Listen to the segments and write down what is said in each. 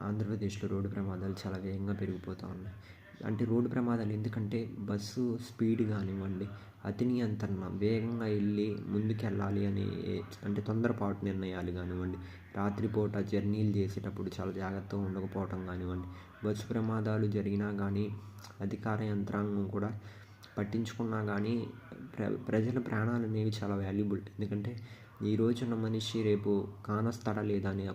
ఆంధ్రప్రదేశ్లో రోడ్డు ప్రమాదాలు చాలా వేగంగా పెరిగిపోతూ ఉన్నాయి. అంటే రోడ్డు ప్రమాదాలు ఎందుకంటే బస్సు స్పీడ్ కానివ్వండి, అతి నియంత్రణ వేగంగా వెళ్ళి ముందుకెళ్ళాలి అని అంటే తొందరపాటు నిర్ణయాలు కానివ్వండి, రాత్రిపూట జర్నీలు చేసేటప్పుడు చాలా జాగ్రత్తగా ఉండకపోవటం కానివ్వండి, బస్సు ప్రమాదాలు జరిగినా కానీ అధికార యంత్రాంగం కూడా పట్టించుకున్నా కానీ ప్రజల ప్రాణాలు అనేవి చాలా వాల్యుబుల్. ఎందుకంటే ఈ రోజున్న మనిషి రేపు కానొస్తాడా లేదా అని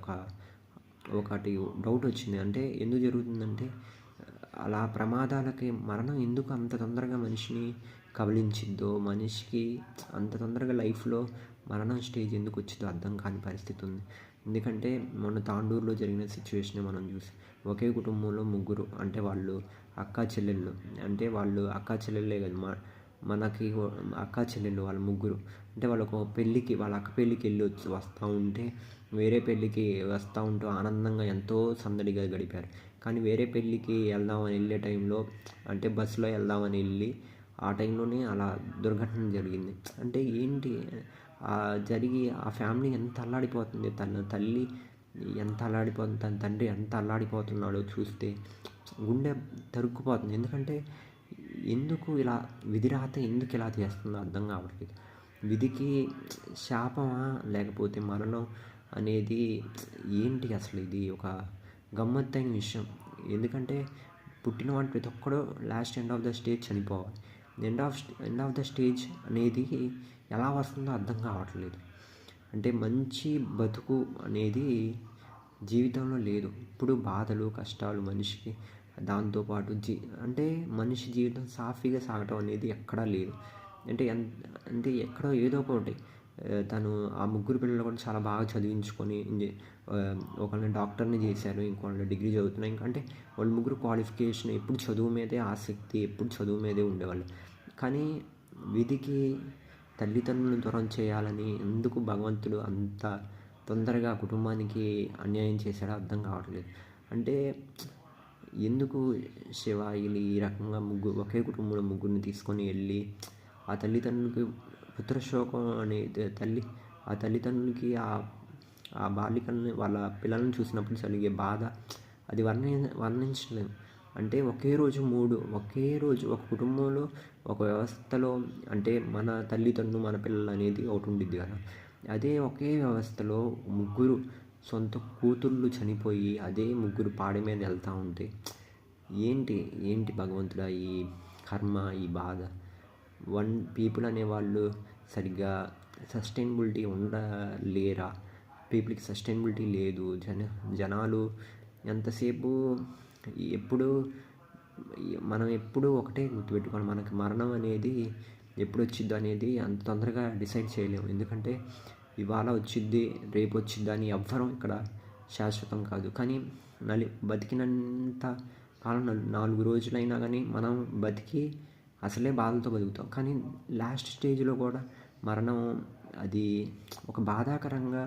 ఒకటి డౌట్ వచ్చింది. అంటే ఎందుకు జరుగుతుందంటే అలా ప్రమాదాలకి మరణం ఎందుకు అంత తొందరగా మనిషిని కబళించిద్దో, మనిషికి అంత తొందరగా లైఫ్లో మరణం స్టేజ్ ఎందుకు వచ్చిందో అర్థం కాని పరిస్థితి ఉంది. ఎందుకంటే మొన్న తాండూరులో జరిగిన సిచ్యువేషన్ మనం చూసి ఒకే కుటుంబంలో ముగ్గురు అంటే వాళ్ళు అక్కా చెల్లెళ్ళు, అంటే వాళ్ళు అక్కా చెల్లెళ్ళే కదా మనకి అక్కా చెల్లెళ్ళు వాళ్ళ ముగ్గురు, అంటే వాళ్ళ అక్క పెళ్ళికి వెళ్ళి వస్తూ ఉంటే వేరే పెళ్ళికి వస్తూ ఉంటూ ఆనందంగా ఎంతో సందడిగా గడిపారు. కానీ వేరే పెళ్ళికి వెళ్దామని వెళ్ళే టైంలో అంటే బస్సులో వెళ్దామని వెళ్ళి ఆ టైంలోనే అలా దుర్ఘటన జరిగింది. అంటే ఏంటి జరిగి ఆ ఫ్యామిలీ ఎంత అల్లాడిపోతుంది, తన తల్లి ఎంత అల్లాడిపోతుంది, తన తండ్రి ఎంత అల్లాడిపోతున్నాడో చూస్తే గుండె తరుక్కుపోతుంది. ఎందుకంటే ఎందుకు ఇలా విధిరాత ఎందుకు ఇలా చేస్తుందో అర్థం కావట్లేదు. విధికి శాపమా లేకపోతే మరణం అనేది ఏంటి అసలు? ఇది ఒక గమ్మత్తైన విషయం. ఎందుకంటే పుట్టినవాడు ప్రతి ఒక్కడు ఎండ్ ఆఫ్ ద స్టేజ్ చనిపోవాలి. ఎండ్ ఆఫ్ ద స్టేజ్ అనేది ఎలా వస్తుందో అర్థం కావట్లేదు. అంటే మంచి బతుకు అనేది జీవితంలో లేదు. ఇప్పుడు బాధలు కష్టాలు మనిషికి, దాంతోపాటు అంటే మనిషి జీవితం సాఫీగా సాగటం అనేది ఎక్కడా లేదు. అంటే ఎక్కడో ఏదో ఒకటి తను ఆ ముగ్గురు పిల్లలు కూడా చాలా బాగా చదివించుకొని ఒకళ్ళని డాక్టర్ని చేశారు, ఇంకొకళ్ళు డిగ్రీ చదువుతున్నారు. అంటే వాళ్ళు ముగ్గురు క్వాలిఫికేషన్ ఎప్పుడు చదువు మీదే ఆసక్తి, ఎప్పుడు చదువు మీదే ఉండేవాళ్ళు. కానీ విధికి తల్లిదండ్రులను దూరం చేయాలని ఎందుకు భగవంతుడు అంత తొందరగా కుటుంబానికి అన్యాయం చేశాడో అర్థం కావట్లేదు. అంటే ఎందుకు శివ ఈ రకంగా ఒకే కుటుంబంలో ముగ్గురిని తీసుకొని వెళ్ళి ఆ తల్లిదండ్రులకి పుత్రశోకం అనే ఆ తల్లిదండ్రులకి ఆ బాలికల్ని వాళ్ళ పిల్లల్ని చూసినప్పుడు కలిగే బాధ అది వర్ణించలేము. అంటే ఒకే రోజు ఒక కుటుంబంలో ఒక వ్యవస్థలో అంటే మన తల్లిదండ్రులు మన పిల్లలు అనేది ఒకటి ఉండిద్ది కదా. అదే ఒకే వ్యవస్థలో ముగ్గురు సొంత కూతుళ్ళు చనిపోయి అదే ముగ్గురు పాడి మీద వెళ్తూ ఉంటే ఏంటి భగవంతుడా ఈ కర్మ, ఈ బాధ? పీపుల్ అనేవాళ్ళు సరిగ్గా సస్టైనబిలిటీ ఉండలేరా? పీపుల్కి సస్టైనబిలిటీ లేదు. జనాలు ఎంతసేపు మనం ఎప్పుడు ఒకటే గుర్తుపెట్టుకోవాలి, మనకి మరణం అనేది ఎప్పుడు వచ్చిద్దో అనేది అంత తొందరగా డిసైడ్ చేయలేము. ఎందుకంటే ఇవాళ వచ్చిద్ది రేపు వచ్చిద్దా అని ఎవ్వరం ఇక్కడ శాశ్వతం కాదు. కానీ బతికినంత కాలం 4 రోజులైనా కానీ మనం బతికి అసలే బాధలతో బతుకుతాం. కానీ లాస్ట్ స్టేజ్లో కూడా మరణం అది ఒక బాధాకరంగా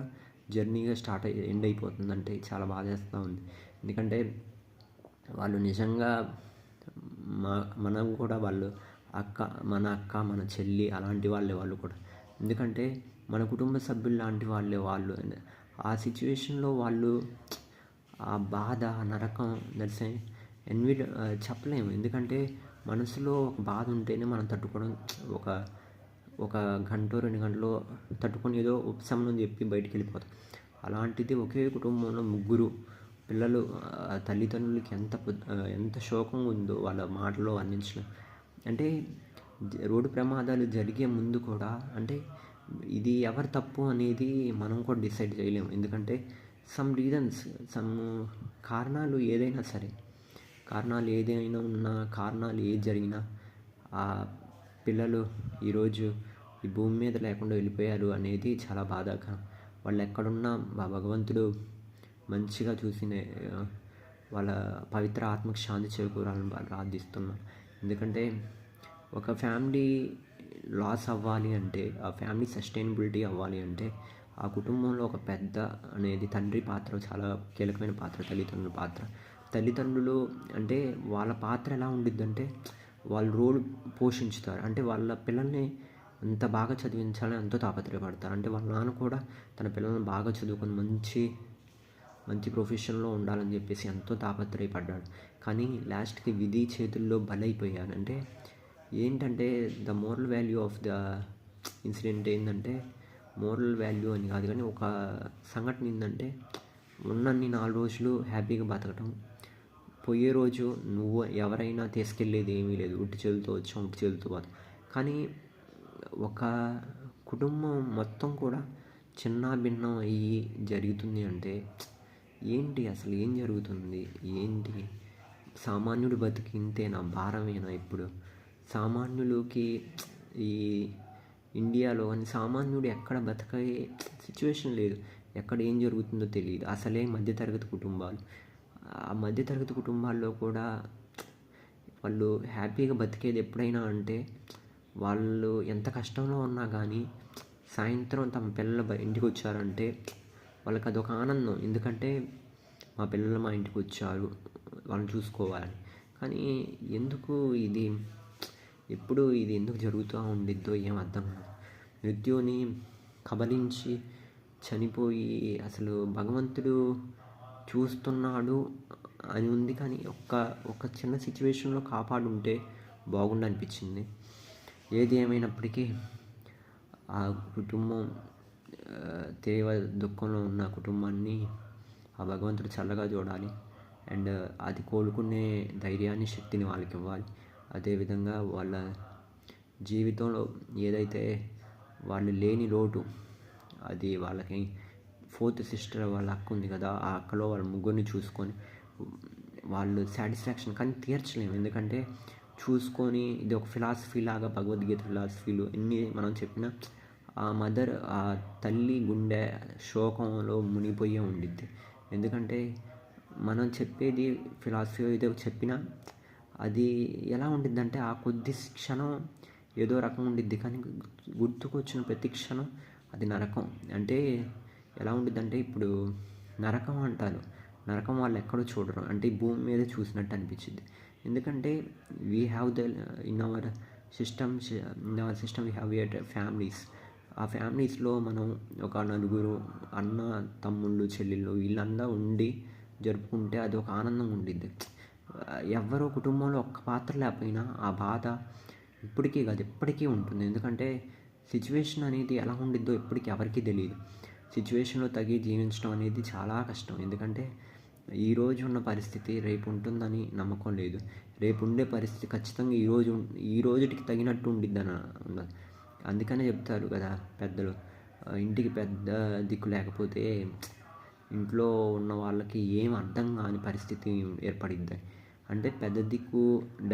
జర్నీగా ఎండ్ అయిపోతుందంటే చాలా బాధేస్తూ ఉంది. ఎందుకంటే వాళ్ళు నిజంగా మనం కూడా మన అక్క మన చెల్లి అలాంటి వాళ్ళు కూడా. ఎందుకంటే మన కుటుంబ సభ్యులు లాంటి వాళ్ళు ఆ సిచ్యువేషన్లో వాళ్ళు ఆ బాధ నరకం చెప్పలేము. ఎందుకంటే మనసులో ఒక బాధ ఉంటేనే మనం తట్టుకోవడం ఒక గంట 2 గంటలో తట్టుకొని ఏదో ఉపశమనం చెప్పి బయటికి వెళ్ళిపోతాం. అలాంటిది ఒకే కుటుంబంలో ముగ్గురు పిల్లలు తల్లిదండ్రులకి ఎంత శోకంగా ఉందో వాళ్ళ మాటలో వర్ణించలేం. అంటే రోడ్డు ప్రమాదాలు జరిగే ముందు కూడా అంటే ఇది ఎవరు తప్పు అనేది మనం కూడా డిసైడ్ చేయలేము. ఎందుకంటే సమ్ కారణాలు ఏదైనా ఉన్నా, కారణాలు ఏది జరిగినా ఆ పిల్లలు ఈరోజు ఈ భూమి మీద లేకుండా వెళ్ళిపోయారు అనేది చాలా బాధాకరం. వాళ్ళు ఎక్కడున్నా భగవంతుడు మంచిగా చూసి వాళ్ళ పవిత్ర ఆత్మకు శాంతి చేకూరాలని ప్రార్థిస్తున్నాను. ఎందుకంటే ఒక ఫ్యామిలీ లాస్ అవ్వాలి అంటే, ఆ ఫ్యామిలీ సస్టైనబిలిటీ అవ్వాలి అంటే ఆ కుటుంబంలో ఒక పెద్ద అనేది తండ్రి పాత్ర చాలా కీలకమైన పాత్ర, తల్లిదండ్రుల పాత్ర. తల్లిదండ్రులు అంటే వాళ్ళ పాత్ర ఎలా ఉండిద్దంటే వాళ్ళు రోల్ పోషించుతారు. అంటే వాళ్ళ పిల్లల్ని అంత బాగా చదివించాలని ఎంతో తాపత్రయపడతారు. అంటే వాళ్ళ నాన్న కూడా తన పిల్లల్ని బాగా చదువుకొని మంచి ప్రొఫెషన్లో ఉండాలని చెప్పేసి ఎంతో తాపత్రయపడ్డాడు. కానీ లాస్ట్కి విధి చేతుల్లో బలైపోయాడు. అంటే ఏంటంటే the moral value of the incident ఏంటంటే, మోరల్ వాల్యూ అని కాదు కానీ ఒక సంఘటన ఏంటంటే, ఉన్నన్ని 4 రోజులు హ్యాపీగా బతకటం, పోయే రోజు నువ్వు ఎవరైనా తీసుకెళ్ళేది ఏమీ లేదు, ఉట్టి చేతులతో వచ్చాం, ఉట్టి చేతులతో పోతాం. కానీ ఒక కుటుంబం మొత్తం కూడా చిన్న భిన్నం అయ్యి జరుగుతుంది అంటే ఏంటి, అసలు ఏం జరుగుతుంది, ఏంటి? సామాన్యుడు బతికింతేనా, భారమేనా? ఇప్పుడు సామాన్యులకి ఈ ఇండియాలో అని సామాన్యుడు ఎక్కడ బతకే సిచ్యువేషన్ లేదు, ఎక్కడ ఏం జరుగుతుందో తెలియదు. అసలే మధ్యతరగతి కుటుంబాలు, ఆ మధ్యతరగతి కుటుంబాల్లో కూడా వాళ్ళు హ్యాపీగా బతికేది ఎప్పుడైనా అంటే, వాళ్ళు ఎంత కష్టంలో ఉన్నా కానీ సాయంత్రం తమ పిల్లలు ఇంటికి వచ్చారంటే వాళ్ళకి అదొక ఆనందం. ఎందుకంటే మా పిల్లలు మా ఇంటికి వచ్చారు, వాళ్ళని చూసుకోవాలని. కానీ ఎందుకు ఇది ఎప్పుడు ఇది ఎందుకు జరుగుతూ ఉండిద్దో ఏం అర్థం కాదు. మృత్యువుని కబలించి చనిపోయి అసలు భగవంతుడు చూస్తున్నాడు అని ఉంది, కానీ ఒక చిన్న సిచ్యువేషన్లో కాపాడుంటే బాగుండు అనిపించింది. ఏది ఏమైనప్పటికీ ఆ కుటుంబం తీవ్ర దుఃఖంలో ఉన్న కుటుంబాన్ని ఆ భగవంతుడు చల్లగా చూడాలి. అండ్ అది కోలుకునే ధైర్యాన్ని, శక్తిని వాళ్ళకి ఇవ్వాలి. అదేవిధంగా వాళ్ళ జీవితంలో ఏదైతే వాళ్ళు లేని లోటు, అది వాళ్ళకి 4th సిస్టర్ వాళ్ళ అక్క ఉంది కదా, ఆ అక్కలో వాళ్ళ ముగ్గురిని చూసుకొని వాళ్ళు సాటిస్ఫాక్షన్ కానీ తీర్చలేము. ఎందుకంటే చూసుకొని ఇది ఒక ఫిలాసఫీ లాగా, భగవద్గీత ఫిలాసఫీలు ఎన్ని మనం చెప్పినా ఆ మదర్, ఆ తల్లి గుండె శోకంలో మునిగిపోయే ఉండిద్ది. ఎందుకంటే మనం చెప్పేది ఫిలాసఫీ ఏదో చెప్పినా అది ఎలా ఉండిద్దంటే ఆ కొద్ది క్షణం ఏదో రకం ఉండిద్ది, కానీ గుర్తుకొచ్చిన ప్రతి క్షణం అది నరకం. అంటే ఎలా ఉండిద్దంటే, ఇప్పుడు నరకం అంటారు, నరకం వాళ్ళు ఎక్కడో చూడరు, అంటే ఈ భూమి మీద చూసినట్టు అనిపించింది. ఎందుకంటే we have the in our system we have yet families. ఆ ఫ్యామిలీస్లో మనం ఒక నలుగురు అన్న తమ్ముళ్ళు చెల్లెళ్ళు వీళ్ళంతా ఉండి జరుపుకుంటే అది ఒక ఆనందం ఉండిద్ది. ఎవరో కుటుంబంలో ఒక్క పాత్ర లేకపోయినా ఆ బాధ ఇప్పటికీ కాదు ఎప్పటికీ ఉంటుంది. ఎందుకంటే సిచ్యువేషన్ అనేది ఎలా ఉండిద్దో ఇప్పటికీ ఎవరికీ తెలియదు. సిచ్యువేషన్లో తగి జీవించడం అనేది చాలా కష్టం. ఎందుకంటే ఈరోజు ఉన్న పరిస్థితి రేపు ఉంటుందని నమ్మకం లేదు. రేపు ఉండే పరిస్థితి ఖచ్చితంగా ఈ రోజుటికి తగినట్టు ఉండిద్దని ఉండదు. అందుకనే చెప్తారు కదా పెద్దలు, ఇంటికి పెద్ద దిక్కు లేకపోతే ఇంట్లో ఉన్న వాళ్ళకి ఏం అర్థం కాని పరిస్థితి ఏర్పడిద్ది. అంటే పెద్ద దిక్కు